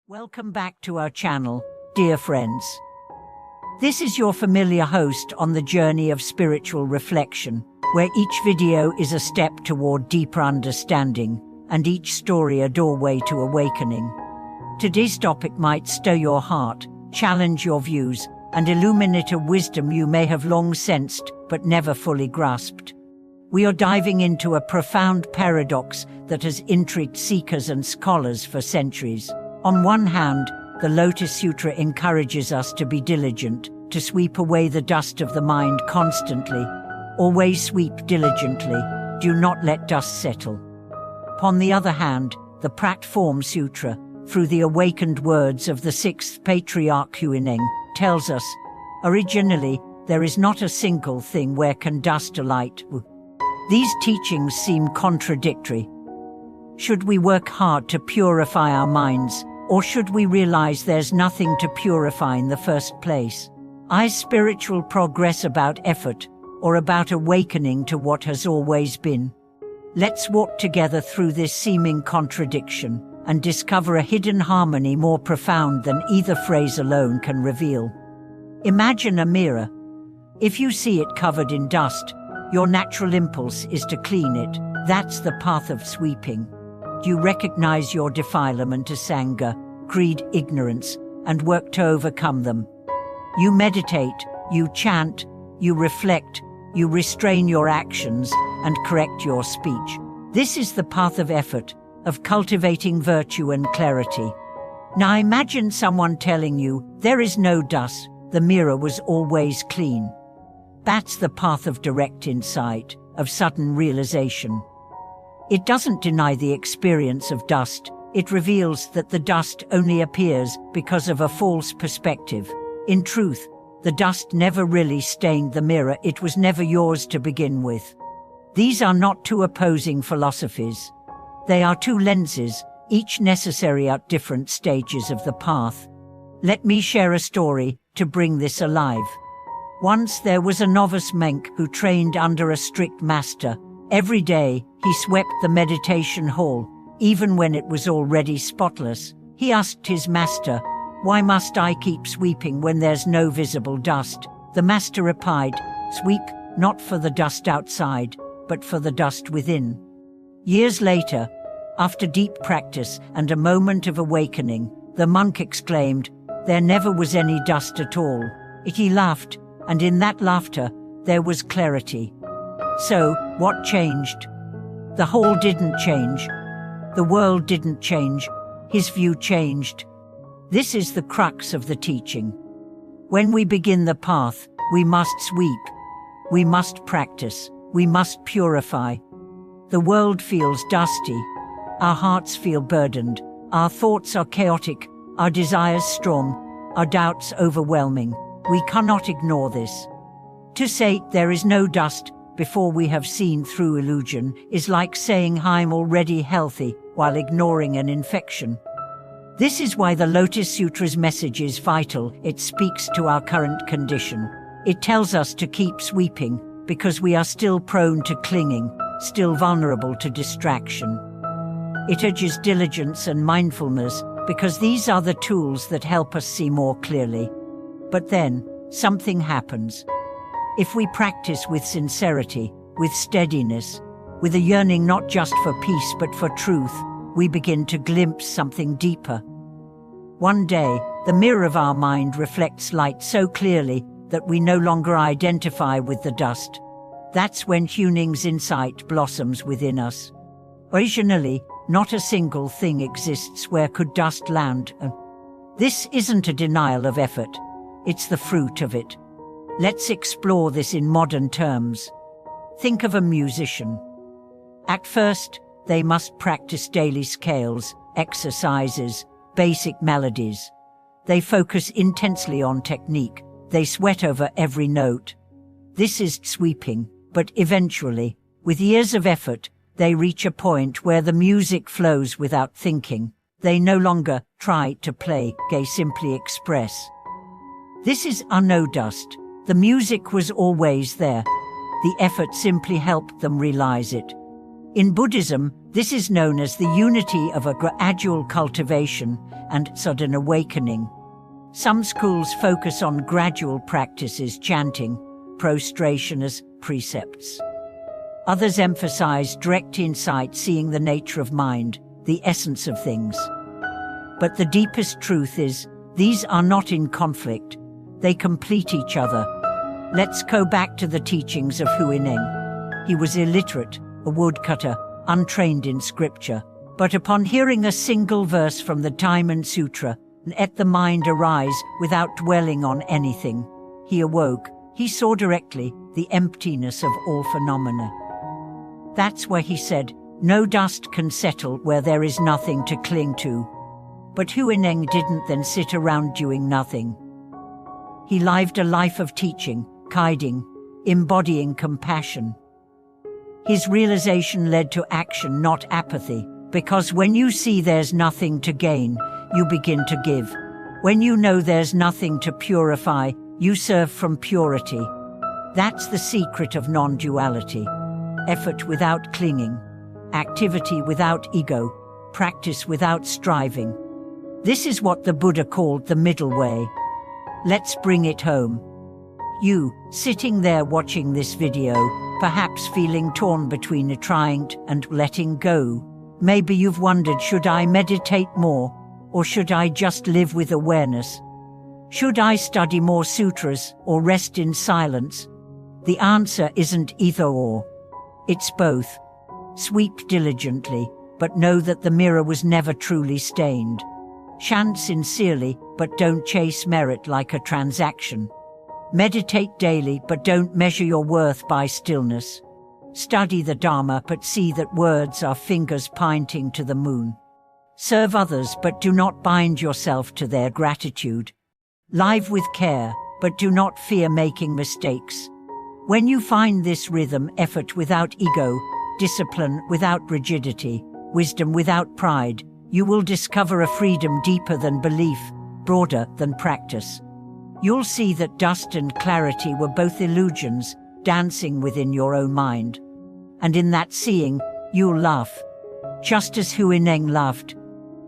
Welcome back to our channel, dear friends. This is your familiar host on the journey of spiritual reflection, where each video is a step toward deeper understanding, and each story a doorway to awakening. Today's topic might stir your heart, challenge your views, and illuminate a wisdom you may have long sensed but never fully grasped. We are diving into a profound paradox that has intrigued seekers and scholars for centuries. On one hand, the Lotus Sutra encourages us to be diligent, to sweep away the dust of the mind constantly. Always sweep diligently, do not let dust settle. Upon the other hand, the Pratform Sutra, through the awakened words of the sixth patriarch Qigong, tells us, originally, there is not a single thing where can dust alight. These teachings seem contradictory. Should we work hard to purify our minds, or should we realize there's nothing to purify in the first place? Is spiritual progress about effort, or about awakening to what has always been? Let's walk together through this seeming contradiction and discover a hidden harmony more profound than either phrase alone can reveal. Imagine a mirror. If you see it covered in dust, your natural impulse is to clean it. That's the path of sweeping. You recognize your defilement as anger, greed, ignorance, and work to overcome them. You meditate, you chant, you reflect, you restrain your actions, and correct your speech. This is the path of effort, of cultivating virtue and clarity. Now imagine someone telling you, there is no dust, the mirror was always clean. That's the path of direct insight, of sudden realization. It doesn't deny the experience of dust, it reveals that the dust only appears because of a false perspective. In truth, the dust never really stained the mirror, it was never yours to begin with. These are not two opposing philosophies. They are two lenses, each necessary at different stages of the path. Let me share a story to bring this alive. Once there was a novice monk who trained under a strict master. Every day, he swept the meditation hall, even when it was already spotless. He asked his master, "Why must I keep sweeping when there's no visible dust?" The master replied, "Sweep, not for the dust outside, but for the dust within." Years later, after deep practice and a moment of awakening, the monk exclaimed, "There never was any dust at all." He laughed, and in that laughter, there was clarity. So, what changed? The whole didn't change. The world didn't change. His view changed. This is the crux of the teaching. When we begin the path, we must sweep. We must practice. We must purify. The world feels dusty. Our hearts feel burdened. Our thoughts are chaotic. Our desires strong. Our doubts overwhelming. We cannot ignore this. To say there is no dust before we have seen through illusion is like saying I'm already healthy while ignoring an infection. This is why the Lotus Sutra's message is vital. It speaks to our current condition. It tells us to keep sweeping because we are still prone to clinging, still vulnerable to distraction. It urges diligence and mindfulness because these are the tools that help us see more clearly. But then, something happens. If we practice with sincerity, with steadiness, with a yearning not just for peace but for truth, we begin to glimpse something deeper. One day, the mirror of our mind reflects light so clearly that we no longer identify with the dust. That's when Qigong's insight blossoms within us. Originally, not a single thing exists where could dust land. This isn't a denial of effort. It's the fruit of it. Let's explore this in modern terms. Think of a musician. At first, they must practice daily scales, exercises, basic melodies. They focus intensely on technique. They sweat over every note. This is sweeping, but eventually, with years of effort, they reach a point where the music flows without thinking. They no longer try to play, they simply express. This is no dust. The music was always there. The effort simply helped them realize it. In Buddhism, This is known as the unity of a gradual cultivation and sudden awakening. Some schools focus on gradual practices, chanting, prostration as precepts. Others emphasize direct insight, seeing the nature of mind, the essence of things. But the deepest truth is, these are not in conflict. They complete each other. Let's go back to the teachings of Huineng. He was illiterate, a woodcutter, untrained in scripture. But upon hearing a single verse from the Diamond Sutra, let the mind arise without dwelling on anything, he awoke. He saw directly the emptiness of all phenomena. That's where he said, no dust can settle where there is nothing to cling to. But Huineng didn't then sit around doing nothing. He lived a life of teaching, guiding, embodying compassion. His realization led to action, not apathy, because when you see there's nothing to gain, you begin to give. When you know there's nothing to purify, you serve from purity. That's the secret of non-duality. Effort without clinging, activity without ego, practice without striving. This is what the Buddha called the middle way. Let's bring it home. You, sitting there watching this video, perhaps feeling torn between trying and letting go. Maybe you've wondered, should I meditate more, or should I just live with awareness? Should I study more sutras or rest in silence? The answer isn't either or. It's both. Sweep diligently, but know that the mirror was never truly stained. Chant sincerely, but don't chase merit like a transaction. Meditate daily, but don't measure your worth by stillness. Study the Dharma, but see that words are fingers pointing to the moon. Serve others, but do not bind yourself to their gratitude. Live with care, but do not fear making mistakes. When you find this rhythm, effort without ego, discipline without rigidity, wisdom without pride, you will discover a freedom deeper than belief, broader than practice. You'll see that dust and clarity were both illusions, dancing within your own mind. And in that seeing, you'll laugh. Just as Huineng laughed.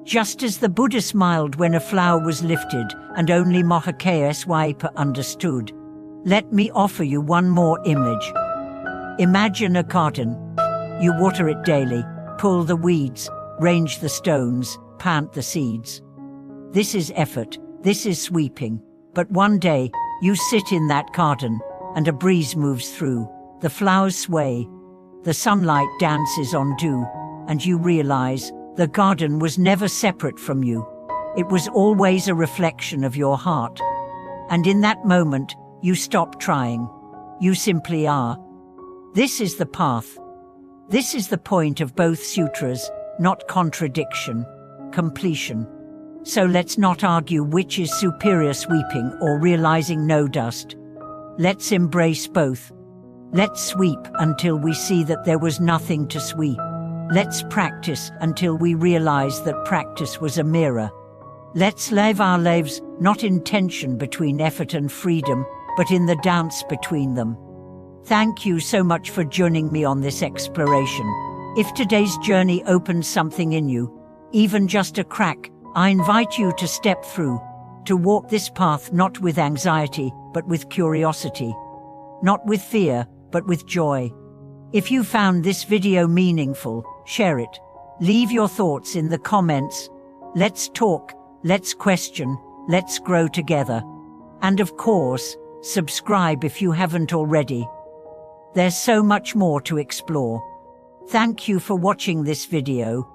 Just as the Buddha smiled when a flower was lifted and only Mahakayaswapa understood. Let me offer you one more image. Imagine a garden. You water it daily, pull the weeds, range the stones, plant the seeds. This is effort, this is sweeping. But one day, you sit in that garden, and a breeze moves through, the flowers sway, the sunlight dances on dew, and you realize the garden was never separate from you. It was always a reflection of your heart. And in that moment, you stop trying. You simply are. This is the path. This is the point of both sutras, not contradiction, completion. So let's not argue which is superior, sweeping or realizing no dust. Let's embrace both. Let's sweep until we see that there was nothing to sweep. Let's practice until we realize that practice was a mirror. Let's live our lives not in tension between effort and freedom, but in the dance between them. Thank you so much for joining me on this exploration. If today's journey opened something in you, even just a crack, I invite you to step through, to walk this path not with anxiety, but with curiosity. Not with fear, but with joy. If you found this video meaningful, share it. Leave your thoughts in the comments. Let's talk, let's question, let's grow together. And of course, subscribe if you haven't already. There's so much more to explore. Thank you for watching this video.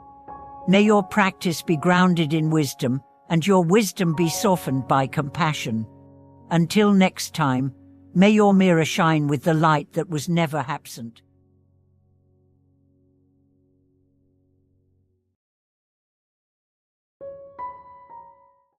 May your practice be grounded in wisdom, and your wisdom be softened by compassion. Until next time, may your mirror shine with the light that was never absent.